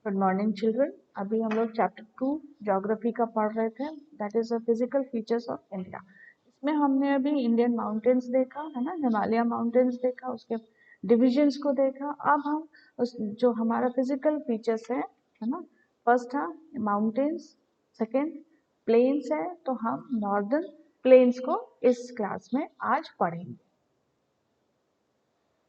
Good morning children. अभी हम लोग चैप्टर 2 ज्योग्राफी का पढ़ रहे थे, that is the physical features of India. इसमें हमने अभी इंडियन माउंटेन्स देखा है ना, हिमालय माउंटेन्स देखा, उसके डिविजन्स को देखा। अब हम उस जो हमारा फिजिकल फीचर्स है ना, फर्स्ट है माउंटेन्स, सेकेंड प्लेन्स है, तो हम नॉर्दर्न प्लेन्स को इस क्लास में आज पढ़ेंगे।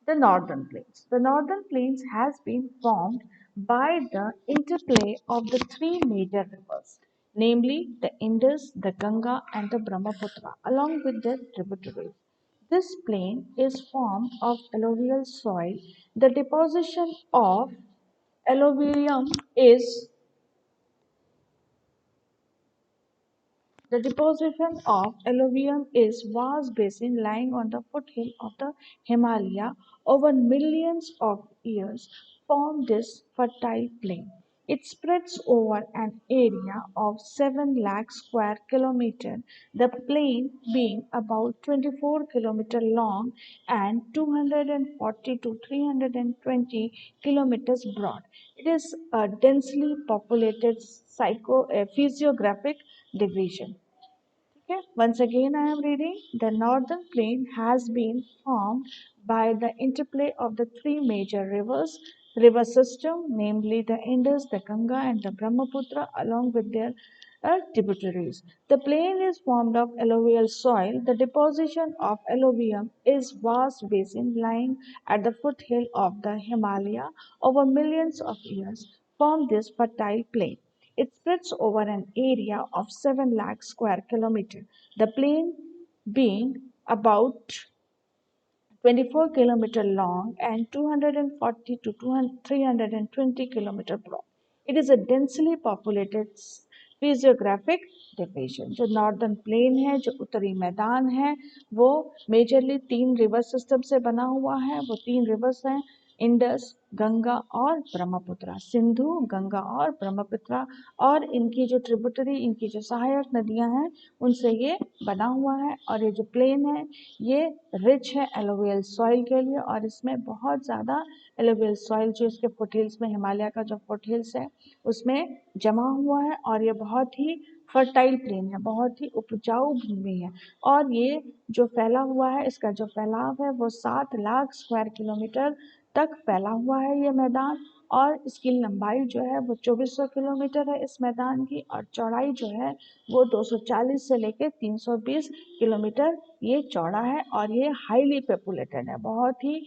The northern plains. The northern plains has been formed by the interplay of the three major rivers, namely the Indus, the Ganga, and the Brahmaputra, along with their tributaries. This plain is formed of alluvial soil. The deposition of alluvium is The deposition of alluvium is vast basin lying on the foothill of the Himalaya over millions of years form this fertile plain. It spreads over an area of 7 lakh square kilometer, the plain being about 24 kilometer long and 240 to 320 kilometers broad. It is a densely populated physiographic division. Okay, once again I am reading. The northern plain has been formed by the interplay of the three major river system, namely the Indus, the Ganga, and the Brahmaputra, along with their tributaries. The plain is formed of alluvial soil. The deposition of alluvium is vast basin lying at the foothill of the Himalaya over millions of years form this fertile plain. It spreads over an area of 7 lakh square kilometer, the plain being about 24 kilometer long and 240 to 320 kilometer broad. It is a densely populated physiographic division. जो northern plain है, जो उत्तरी मैदान है, वो majorly 3 river system से बना हुआ है। वो 3 रिवर्स हैं, इंडस, गंगा और ब्रह्मपुत्र। सिंधु, गंगा और ब्रह्मपुत्र, और इनकी जो ट्रिब्यूटरी, इनकी जो सहायक नदियां हैं, उनसे ये बना हुआ है। और ये जो प्लेन है, ये रिच है एलोवियल सॉइल के लिए, और इसमें बहुत ज़्यादा एलोवियल सॉइल जो इसके फुटहिल्स में, हिमालय का जो फुटहिल्स है उसमें जमा हुआ है। और ये बहुत ही फर्टाइल प्लेन है, बहुत ही उपजाऊ भूमि है। और ये जो फैला हुआ है, इसका जो फैलाव है वो 7 लाख स्क्वायर किलोमीटर तक फैला हुआ है ये मैदान। और इसकी लंबाई जो है वो 2400 किलोमीटर है इस मैदान की, और चौड़ाई जो है वो 240 से लेकर 320 किलोमीटर ये चौड़ा है। और ये हाईली पॉपुलेटेड है, बहुत ही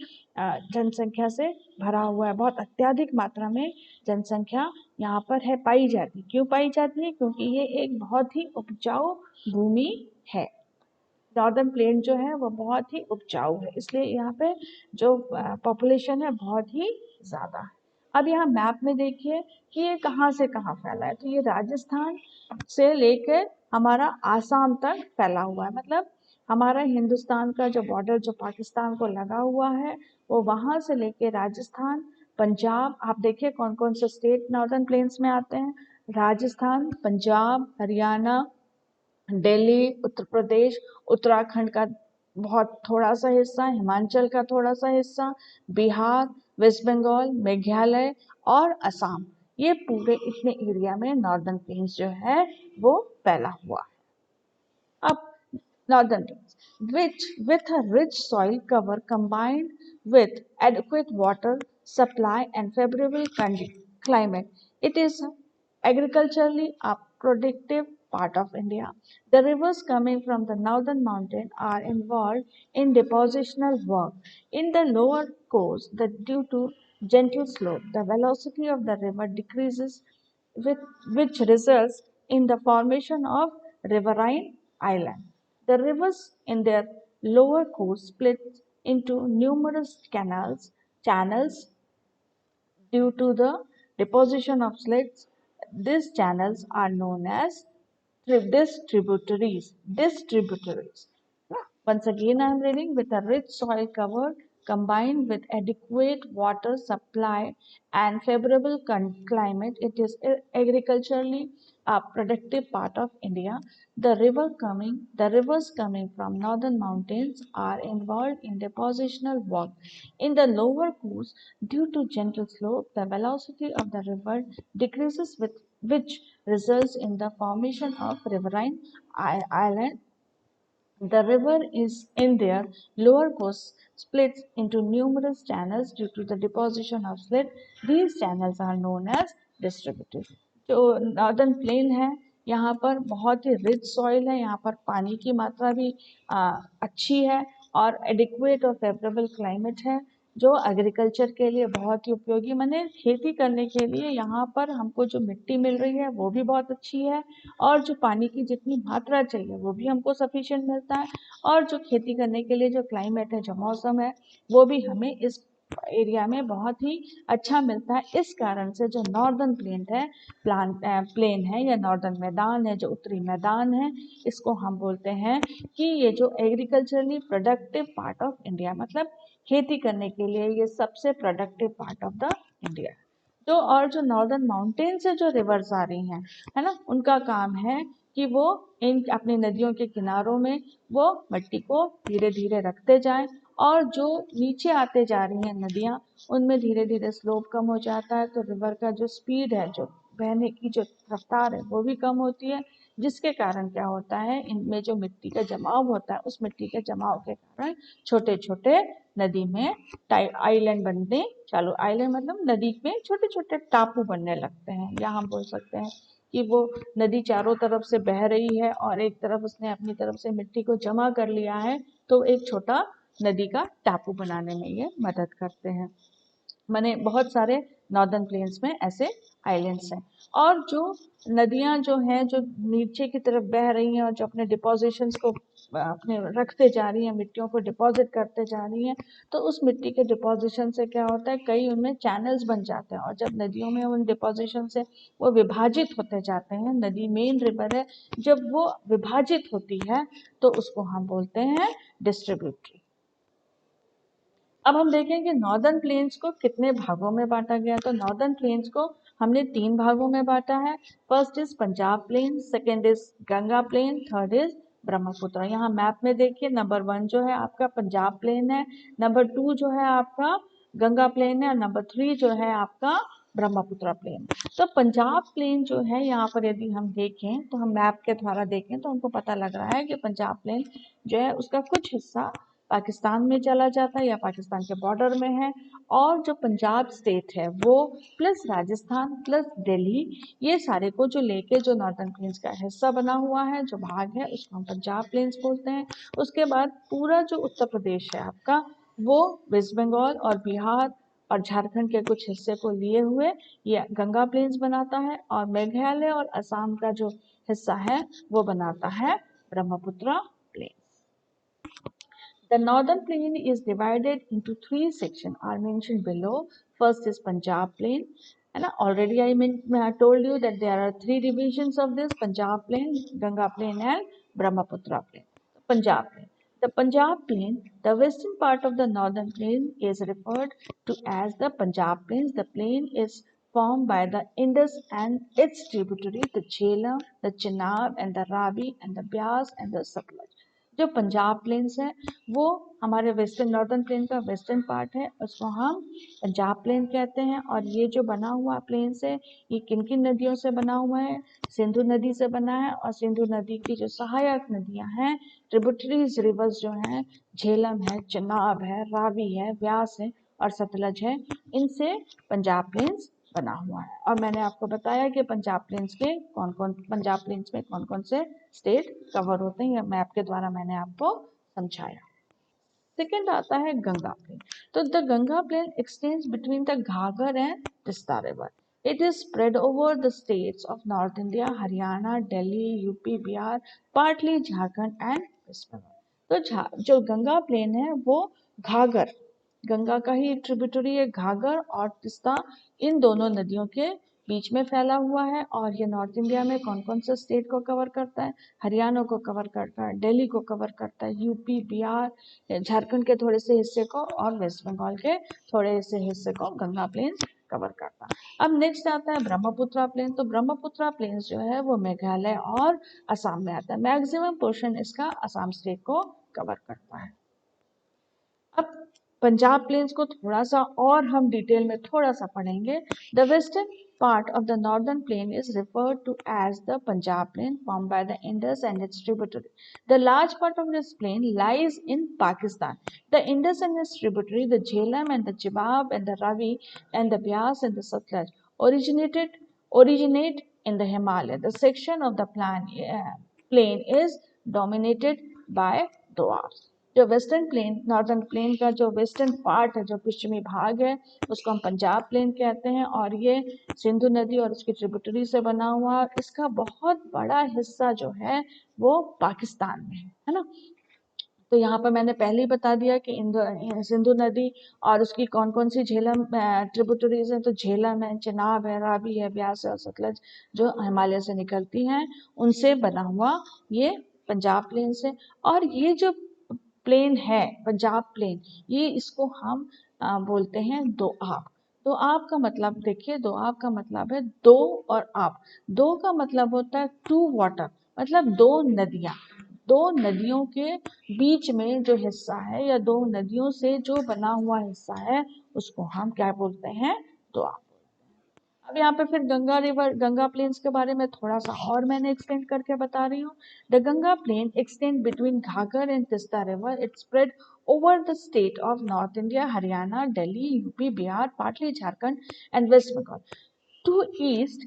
जनसंख्या से भरा हुआ है, बहुत अत्यधिक मात्रा में जनसंख्या यहाँ पर है, पाई जाती। क्यों पाई जाती है? क्योंकि ये एक बहुत ही उपजाऊ भूमि है। नॉर्दर्न प्लेन जो है वो बहुत ही उपजाऊ है, इसलिए यहाँ पे जो पॉपुलेशन है बहुत ही ज़्यादा है। अब यहाँ मैप में देखिए कि ये कहाँ से कहाँ फैला है। तो ये राजस्थान से लेकर हमारा आसाम तक फैला हुआ है। मतलब हमारा हिंदुस्तान का जो बॉर्डर जो पाकिस्तान को लगा हुआ है, वो वहाँ से लेके राजस्थान, पंजाब, आप देखिए कौन कौन से स्टेट नॉर्दर्न प्लेन्स में आते हैं। राजस्थान, पंजाब, हरियाणा, दिल्ली, उत्तर प्रदेश, उत्तराखंड का बहुत थोड़ा सा हिस्सा, हिमाचल का थोड़ा सा हिस्सा, बिहार, वेस्ट बंगाल, मेघालय और असम, ये पूरे इतने एरिया में नॉर्दर्न प्लेन्स जो है वो फैला हुआ है। अब northern plains, which with a rich soil cover combined with adequate water supply and favorable climate, it is agriculturally a productive part of India. The rivers coming from the northern mountain are involved in depositional work. In the lower course, due to gentle slope, the velocity of the river decreases, with, which results in the formation of riverine island. The rivers in their lower course split into numerous channels due to the deposition of slits. These channels are known as distributaries. Once again, I am reading. With a rich soil cover combined with adequate water supply and favorable climate, it is agriculturally a productive part of India. The rivers coming from northern mountains are involved in depositional work. In the lower course, due to gentle slope, the velocity of the river decreases, with which results in the formation of riverine island. The river is in their lower course splits into numerous channels due to the deposition of slit. These channels are known as distributaries. जो northern plain है, यहाँ पर बहुत ही rich soil है, यहाँ पर पानी की मात्रा भी अच्छी है और एडिक्वेट और फेवरेबल क्लाइमेट है, जो एग्रीकल्चर के लिए बहुत ही उपयोगी, माने खेती करने के लिए यहाँ पर हमको जो मिट्टी मिल रही है वो भी बहुत अच्छी है और जो पानी की जितनी मात्रा चाहिए वो भी हमको सफिशिएंट मिलता है और जो खेती करने के लिए जो क्लाइमेट है, जो मौसम है, वो भी हमें इस एरिया में बहुत ही अच्छा मिलता है। इस कारण से जो नॉर्दर्न प्लेन है या नॉर्दर्न मैदान है, जो उत्तरी मैदान है, इसको हम बोलते हैं कि ये जो agriculturally productive part of India, मतलब खेती करने के लिए ये सबसे productive part of the India. तो और जो नॉर्दर्न माउंटेन से जो रिवर्स आ रही हैं, है ना, उनका काम है कि वो इन अपनी नदियों के किनारों में वो मिट्टी को धीरे धीरे रखते जाएं और जो नीचे आते जा रही हैं नदियां, उनमें धीरे धीरे स्लोप कम हो जाता है, तो रिवर का जो स्पीड है, जो बहने की जो रफ्तार है, वो भी कम होती है, जिसके कारण क्या होता है, इनमें जो मिट्टी का जमाव होता है, उस मिट्टी के जमाव के कारण छोटे छोटे नदी में आइलैंड बनने चालू, आइलैंड मतलब नदी में छोटे छोटे टापू बनने लगते हैं, या हम बोल सकते हैं कि वो नदी चारों तरफ से बह रही है और एक तरफ उसने अपनी तरफ से मिट्टी को जमा कर लिया है, तो एक छोटा नदी का टापू बनाने में ये मदद करते हैं। माने बहुत सारे नॉर्दर्न प्लेन्स में ऐसे आइलैंड्स हैं। और जो नदियां जो हैं, जो नीचे की तरफ बह रही हैं और जो अपने डिपोजिशंस को अपने रखते जा रही हैं, मिट्टियों को डिपॉजिट करते जा रही हैं, तो उस मिट्टी के डिपोजिशन से क्या होता है, कई उनमें चैनल्स बन जाते हैं और जब नदियों में उन डिपोजिशन से वो विभाजित होते जाते हैं, नदी मेन रिवर है, जब वो विभाजित होती है तो उसको हम बोलते हैं डिस्ट्रीब्यूटरी। अब हम देखें कि नॉर्दर्न प्लेन्स को कितने भागों में बांटा गया। तो नॉर्दर्न प्लेन्स को हमने 3 भागों में बांटा है। First is Punjab plain, second is Ganga plain, third is Brahmaputra. यहाँ मैप में देखिए, नंबर 1 जो है आपका पंजाब प्लेन है, नंबर 2 जो है आपका गंगा प्लेन है और नंबर 3 जो है आपका ब्रह्मपुत्र प्लेन। तो पंजाब प्लेन जो है, यहाँ पर यदि हम देखें तो हम मैप के द्वारा देखें तो हमको पता लग रहा है कि पंजाब प्लेन जो है उसका कुछ हिस्सा पाकिस्तान में चला जाता है या पाकिस्तान के बॉर्डर में है, और जो पंजाब स्टेट है वो प्लस राजस्थान प्लस दिल्ली, ये सारे को जो लेके जो नॉर्दर्न प्लेन्स का हिस्सा बना हुआ है, जो भाग है, उसको हम पंजाब प्लेन्स बोलते हैं। उसके बाद पूरा जो उत्तर प्रदेश है आपका, वो वेस्ट बंगाल और बिहार और झारखंड के कुछ हिस्से को लिए हुए ये गंगा प्लेन्स बनाता है, और मेघालय और असम का जो हिस्सा है वो बनाता है Brahmaputra plain. The northern plain is divided into 3 sections are mentioned below. First is Punjab plain. And already I told you that there are 3 divisions of this: Punjab plain, Ganga plain and Brahmaputra plain. Punjab plain. The Punjab plain, the western part of the northern plain, is referred to as the Punjab plains. The plain is formed by the Indus and its tributary, the Jhelum, the Chenab and the Ravi and the Beas and the Satluj. जो Punjab planes है वो हमारे western northern plain का western part है, उसको हम Punjab plane कहते हैं। और ये जो बना हुआ प्लेन्स है, ये किन किन नदियों से बना हुआ है? सिंधु नदी से बना है, और सिंधु नदी की जो सहायक नदियां हैं, ट्रिब्यूटरीज रिवर्स जो हैं, झेलम है, चनाब है, रावी है, व्यास है और सतलज है, इनसे पंजाब प्लेन्स बना हुआ है। और मैंने आपको बताया कि पंजाब प्लेन्स में कौन कौन से स्टेट कवर होते हैं, या मैप के द्वारा मैंने आपको समझाया। सेकेंड आता है गंगा प्लेन। तो the Ganga plain extends between the Ghaghara and Teesta river. It is spread over the states of north India, Haryana, Delhi, UP, Bihar, partly Jharkhand and West Bengal. तो जो गंगा प्लेन है वो घाघर, गंगा का ही ट्रिब्यूटरी है, घाघर और तिस्ता, इन दोनों नदियों के बीच में फैला हुआ है और ये नॉर्थ इंडिया में कौन कौन से स्टेट को कवर करता है, हरियाणा को कवर करता है, दिल्ली को कवर करता है, यूपी, बिहार, झारखंड के थोड़े से हिस्से को और वेस्ट बंगाल के थोड़े से हिस्से को गंगा प्लेन्स कवर करता है। अब नेक्स्ट आता है ब्रह्मपुत्रा प्लेन। तो ब्रह्मपुत्रा प्लेन्स जो है वो मेघालय और असम में आता है। मैक्सिमम पोर्शन इसका असम स्टेट को कवर करता है। अब पंजाब प्लेन्स को थोड़ा सा और हम डिटेल में थोड़ा सा पढ़ेंगे। The western part of the northern plain is referred to as the Punjab plain, formed by the Indus and its tributary. The large part of this plain lies in Pakistan. The Indus and its tributary, the Jhelum and the Chibab and the Ravi and the Byas and the Satluj, originate in the Himalaya. The section of the plain is dominated by Doabs. जो western plane, northern plain का जो western part है, जो पश्चिमी भाग है, उसको हम पंजाब प्लेन कहते हैं और ये सिंधु नदी और उसकी ट्रिब्यूटरी से बना हुआ। इसका बहुत बड़ा हिस्सा जो है वो पाकिस्तान में है ना। तो यहाँ पर मैंने पहले ही बता दिया कि सिंधु नदी और उसकी कौन कौन सी झेलम ट्रिब्यूटरीज हैं। तो झेलम है, चिनाब है, रावी है, ब्यास है और सतलज जो हिमालय से निकलती हैं, उनसे बना हुआ ये पंजाब प्लेन से। और ये जो प्लेन है पंजाब प्लेन, ये इसको हम बोलते हैं दोआब। दोआब का मतलब देखिए, दोआब का मतलब है दो और आब। दो का मतलब होता है टू वाटर, मतलब दो नदियां। दो नदियों के बीच में जो हिस्सा है या दो नदियों से जो बना हुआ हिस्सा है उसको हम क्या बोलते हैं, दोआब। अब यहाँ पे फिर गंगा रिवर, गंगा प्लेन्स के बारे में थोड़ा सा और मैंने एक्सटेंड करके बता रही हूँ। The Ganga plain extend between Ghaghara and Teesta river. It spread over the state of north India, Haryana, Delhi, UP, Bihar, partly Jharkhand and West Bengal. To east,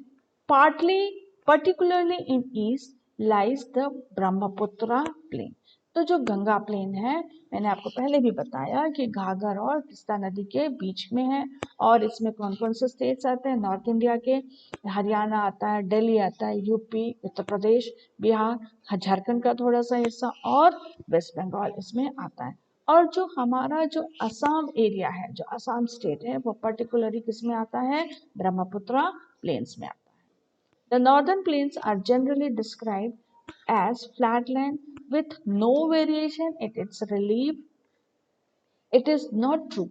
partly, particularly in east, lies the Brahmaputra plain. तो जो गंगा प्लेन है, मैंने आपको पहले भी बताया कि घाघर और तिस्ता नदी के बीच में है और इसमें कौन कौन से स्टेट्स आते हैं, नॉर्थ इंडिया के हरियाणा आता है, दिल्ली आता है, यूपी, उत्तर प्रदेश, बिहार, झारखंड का थोड़ा सा हिस्सा और वेस्ट बंगाल इसमें आता है। और जो हमारा जो असम एरिया है, जो असम स्टेट है, वो पर्टिकुलरली किस में आता है, ब्रह्मपुत्रा प्लेन्स में आता है। The northern plains are generally described as flatland with no variation in its relief. It is not true.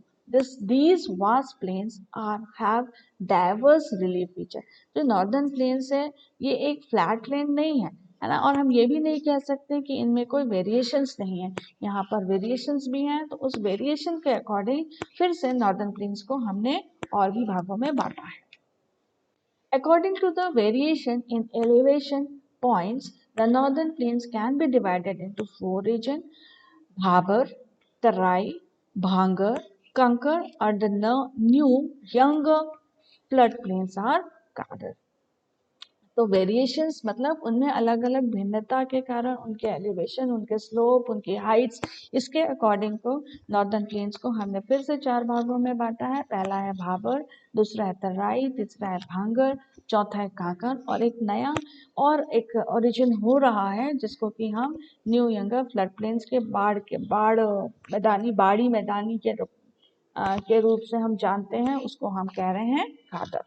These vast plains have diverse relief feature. जो northern plains है, ये एक flat land नहीं है ना। और हम ये भी नहीं कह सकते कि इनमें कोई वेरिएशंस नहीं है। यहाँ पर वेरिएशंस भी हैं, तो उस वेरिएशन के अकॉर्डिंग फिर से नॉर्दर्न प्लेन्स को हमने और भी भागों में बांटा है। According to the variation in elevation points, the northern plains can be divided into four regions: Bhabar, Tarai, Bhangar, Kankar, and the new younger floodplains are gathered. तो वेरिएशंस मतलब उनमें अलग अलग भिन्नता के कारण उनके एलिवेशन, उनके स्लोप, उनकी हाइट्स, इसके अकॉर्डिंग को नॉर्दर्न प्लेन्स को हमने फिर से चार भागों में बांटा है। पहला है भाबर, दूसरा है तराई, तीसरा है भांगर, चौथा है कांकर और एक नया और एक ओरिजिन हो रहा है जिसको कि हम न्यू यंगर फ्लड प्लेन्स के बाड़ी मैदानी के रूप से हम जानते हैं, उसको हम कह रहे हैं घाघर,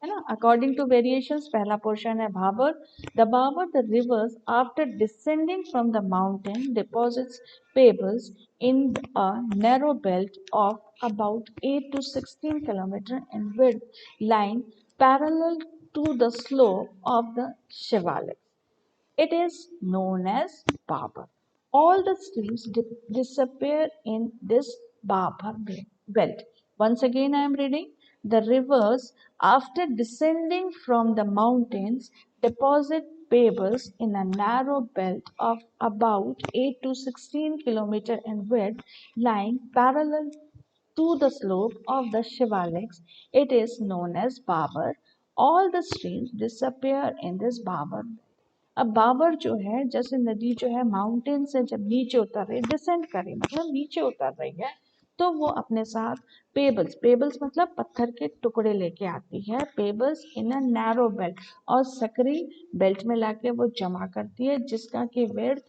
है ना। अकॉर्डिंग टू वेरिएशंस, पहला पोर्शन है Bhabar. The rivers after descending from the mountain deposits pebbles in a narrow belt of about 8 to 16 kilometers in width, lying parallel to the slope of the Shivalik. It is known as Babar. All the streams disappear in this Babar belt. Once again, I am reading. The rivers, after descending from the mountains, deposit pebbles in a narrow belt of about 8 to 16 kilometers in width, lying parallel to the slope of the Shivaliks. It is known as Babar. All the streams disappear in this Babar belt. अब बाबर जो है, जैसे नदी जो है mountain से जब नीचे उतर रही, डिसेंड कर रही मतलब नीचे उतर रही है, तो वो अपने साथ पेबल्स, पेबल्स मतलब पत्थर के टुकड़े लेके आती है, pebbles in a narrow belt, और सकरी बेल्ट में लाके वो जमा करती है जिसका कि विड्थ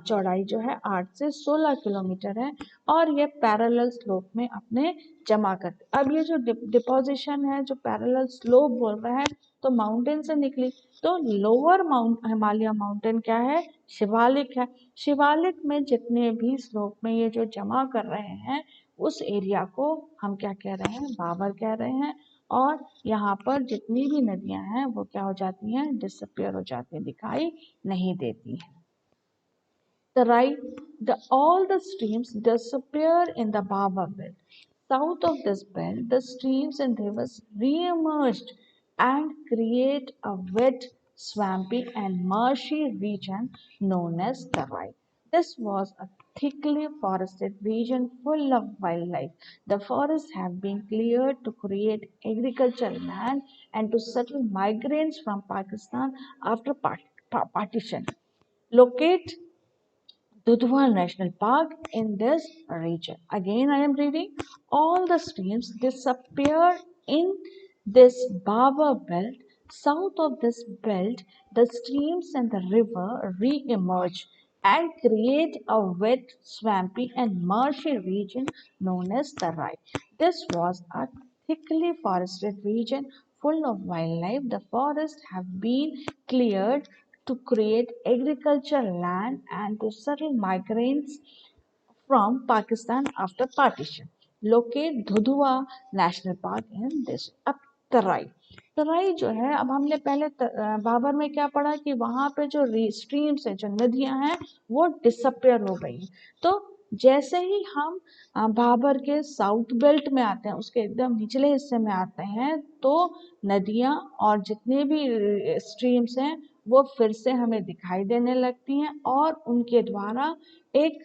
चौड़ाई जो है 8 से 16 किलोमीटर है और ये पैरेलल स्लोप में अपने जमा करते। अब ये जो डिपोजिशन है जो पैरेलल स्लोप बोल रहा है तो माउंटेन से निकली, तो लोअर माउंट हिमालय माउंटेन क्या है, शिवालिक है। शिवालिक में जितने भी स्लोप में ये जो जमा कर रहे हैं उस एरिया को हम क्या कह रहे हैं, बाबर कह रहे हैं। और यहाँ पर जितनी भी नदियां हैं वो क्या हो जाती हैं, डिसअपियर हो जाती हैं, दिखाई नहीं देती हैं। The right, all the streams disappear in the Baba belt. South of this belt, the streams and rivers re-emerged and create a wet, swampy and marshy region known as Tarai. This was a thickly forested region full of wildlife. The forests have been cleared to create agricultural land and to settle migrants from Pakistan after partition. Locate Dudhwa National Park in this region. Again, I am reading. All the streams disappear in this Baba belt. South of this belt, the streams and the river re-emerge and create a wet, swampy and marshy region known as Tarai. This was a thickly forested region full of wildlife. The forests have been cleared to create agricultural land and to settle migrants from Pakistan after partition. Locate Dhudhua National Park in this. अब तराई, तराई जो है, अब हमने पहले बाबर में क्या पढ़ा कि वहां पे जो स्ट्रीम्स है, जो नदियां हैं वो डिसअपियर हो गई। तो जैसे ही हम बाबर के साउथ बेल्ट में आते हैं, उसके एकदम निचले हिस्से में आते हैं, तो नदियां और जितने भी स्ट्रीम्स हैं वो फिर से हमें दिखाई देने लगती हैं और उनके द्वारा एक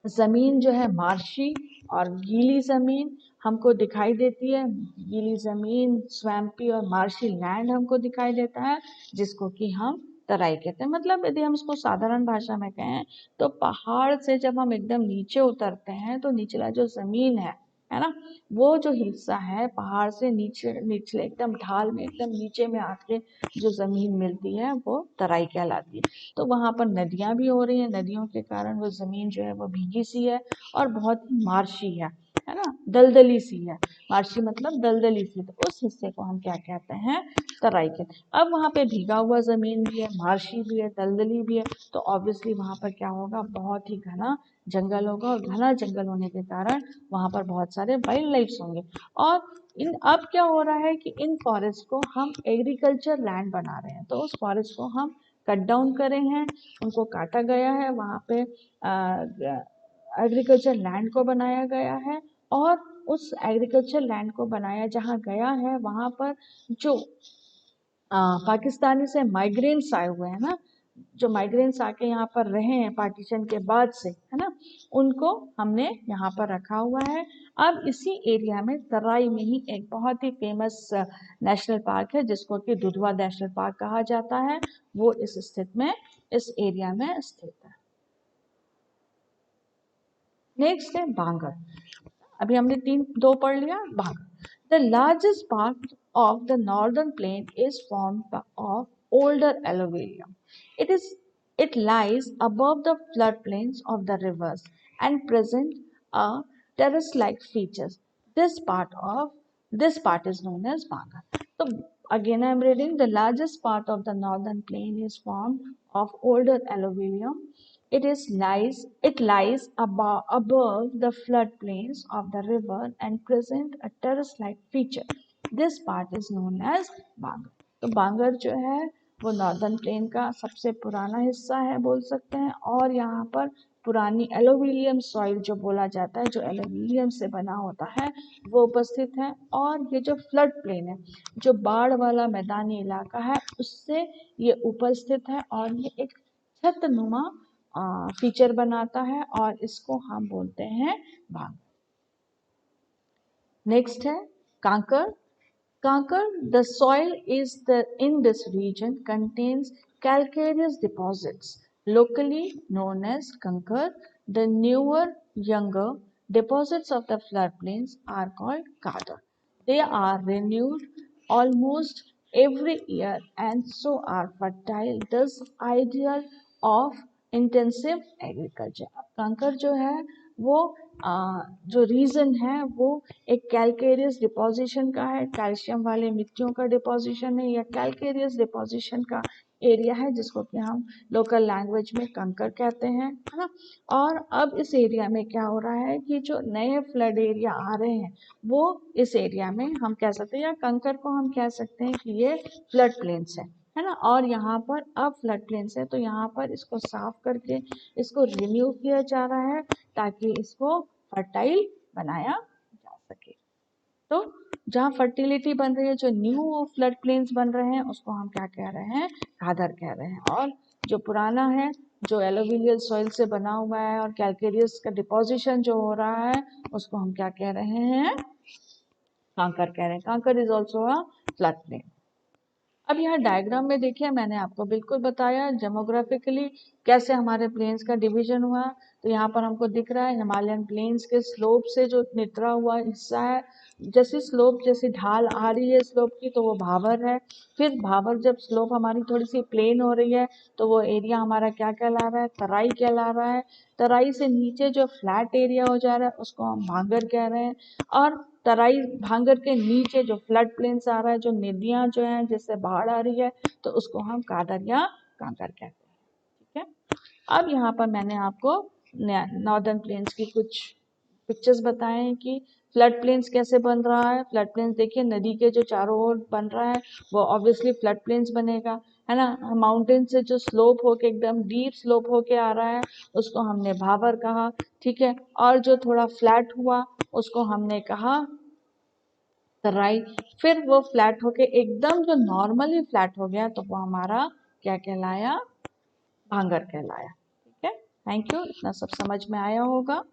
जमीन जो है मार्शी और गीली जमीन हमको दिखाई देती है। गीली जमीन, स्वैम्पी और मार्शी लैंड हमको दिखाई देता है, जिसको कि हम तराई कहते हैं। मतलब यदि हम इसको साधारण भाषा में कहें तो पहाड़ से जब हम एकदम नीचे उतरते हैं तो निचला जो जमीन है ना, वो जो हिस्सा है पहाड़ से नीचे, निचले एकदम ढाल में एकदम नीचे में आके जो जमीन मिलती है वो तराई कहलाती है। तो वहां पर नदियां भी हो रही हैं, नदियों के कारण वो जमीन जो है वो भीगी सी है और बहुत ही मार्शी है ना, दलदली सी है। मार्शी मतलब दलदली सी, तो उस हिस्से को हम क्या कहते हैं, तराई कहते हैं। अब वहां पे भीगा हुआ जमीन भी है, मार्शी भी है, दलदली भी है, तो ऑब्वियसली वहां पर क्या होगा, बहुत ही घना जंगल होगा और घना जंगल होने के कारण वहां पर बहुत सारे वाइल्ड लाइफ होंगे। और इन अब क्या हो रहा है कि इन फॉरेस्ट को हम एग्रीकल्चर लैंड बना रहे हैं, तो उस फॉरेस्ट को हम कट डाउन करे हैं, उनको काटा गया है, वहाँ पे एग्रीकल्चर लैंड को बनाया गया है। और उस एग्रीकल्चर लैंड को बनाया जहाँ गया है वहाँ पर जो पाकिस्तानी से माइग्रेंट्स आए हुए हैं ना, जो माइग्रेंट्स आके यहाँ पर रहे हैं पार्टीशन के बाद से, है ना, उनको हमने यहाँ पर रखा हुआ है। अब इसी एरिया में तराई में ही एक बहुत ही फेमस नेशनल पार्क है जिसको कि दुधवा नेशनल पार्क कहा जाता है, वो इस एरिया में स्थित है। नेक्स्ट है बांगर। अभी हमने दो पढ़ लिया। Bangar, the largest part of the northern plain is formed of older alluvium. It lies above the floodplains of the rivers and present a terrace-like features. This part is known as Bangar. So again I am reading. The largest part of the northern plain is formed of older alluvium. It lies above the floodplains of the river and present a terrace-like feature. This part is known as bangar. तो बांगर जो है वो northern plain का सबसे पुराना हिस्सा है बोल सकते हैं, और यहाँ पर पुरानी एलोविलियम सॉइल जो बोला जाता है, जो एलोविलियम से बना होता है, वो उपस्थित है। और ये जो फ्लड प्लेन है, जो बाढ़ वाला मैदानी इलाका है, उससे ये उपस्थित है और ये एक छतनुमा फीचर बनाता है और इसको हम बोलते हैं बांगर। नेक्स्ट है conquer. Kankar, the soil in this region contains calcareous deposits, locally known as Kankar. The newer, younger deposits of the floodplains are called Kadar. They are renewed almost every year and so are fertile, thus ideal of intensive agriculture. अब कंकर जो है वो जो reason है वो एक calcareous deposition का है, कैल्शियम वाले मिट्टियों का डिपोजिशन है या कैलकेरियस डिपोजिशन का एरिया है, जिसको कि हम लोकल लैंग्वेज में कंकर कहते हैं, है ना। और अब इस एरिया में क्या हो रहा है कि जो नए फ्लड एरिया आ रहे हैं वो इस एरिया में हम कह सकते हैं, या कंकर को हम कह सकते हैं कि ये फ्लड प्लेन्स है ना। और यहाँ पर अब फ्लड प्लेन्स है तो यहाँ पर इसको साफ करके इसको रिन्यू किया जा रहा है ताकि इसको फर्टाइल बनाया जा सके। तो जहाँ फर्टिलिटी बन रही है, जो न्यू फ्लड प्लेन्स बन रहे हैं उसको हम क्या कह रहे हैं, खादर कह रहे हैं। और जो पुराना है, जो एलोविलियल सॉइल से बना हुआ है और कैलकेरियस का डिपोजिशन जो हो रहा है उसको हम क्या कह रहे हैं, कांकर कह रहे हैं। Conquer is also a flood plain. अब यहाँ डायग्राम में देखिए मैंने आपको बिल्कुल बताया डेमोग्राफिकली कैसे हमारे प्लेन्स का डिवीजन हुआ। तो यहाँ पर हमको दिख रहा है हिमालयन प्लेन्स के स्लोप से जो नितरा हुआ हिस्सा है, जैसी स्लोप जैसी ढाल आ रही है स्लोप की तो वो भावर है। फिर भावर जब स्लोप हमारी थोड़ी सी प्लेन हो रही है तो वो एरिया हमारा क्या कहला रहा है, तराई कहला रहा है। तराई से नीचे जो फ्लैट एरिया हो जा रहा है उसको हम भांगर कह रहे हैं। और तराई भांगर के नीचे जो फ्लड प्लेन्स आ रहा है, जो नदियां जो हैं जिससे बाढ़ आ रही है, तो उसको हम कादर या कांकर कहते हैं। ठीक है। अब यहाँ पर मैंने आपको नॉर्दर्न प्लेन्स की कुछ पिक्चर्स बताए हैं कि फ्लड प्लेन्स कैसे बन रहा है। फ्लड प्लेन्स देखिए नदी के जो चारों ओर बन रहा है वो ऑब्वियसली फ्लड प्लेन्स बनेगा, है ना। माउंटेन से जो स्लोप होके एकदम डीप स्लोप होके आ रहा है उसको हमने भावर कहा, ठीक है। और जो थोड़ा फ्लैट हुआ उसको हमने कहा तराई। फिर वो फ्लैट होके एकदम जो नॉर्मली फ्लैट हो गया तो वो हमारा क्या कहलाया, भांगर कहलाया। ठीक है। थैंक यू, इतना सब समझ में आया होगा।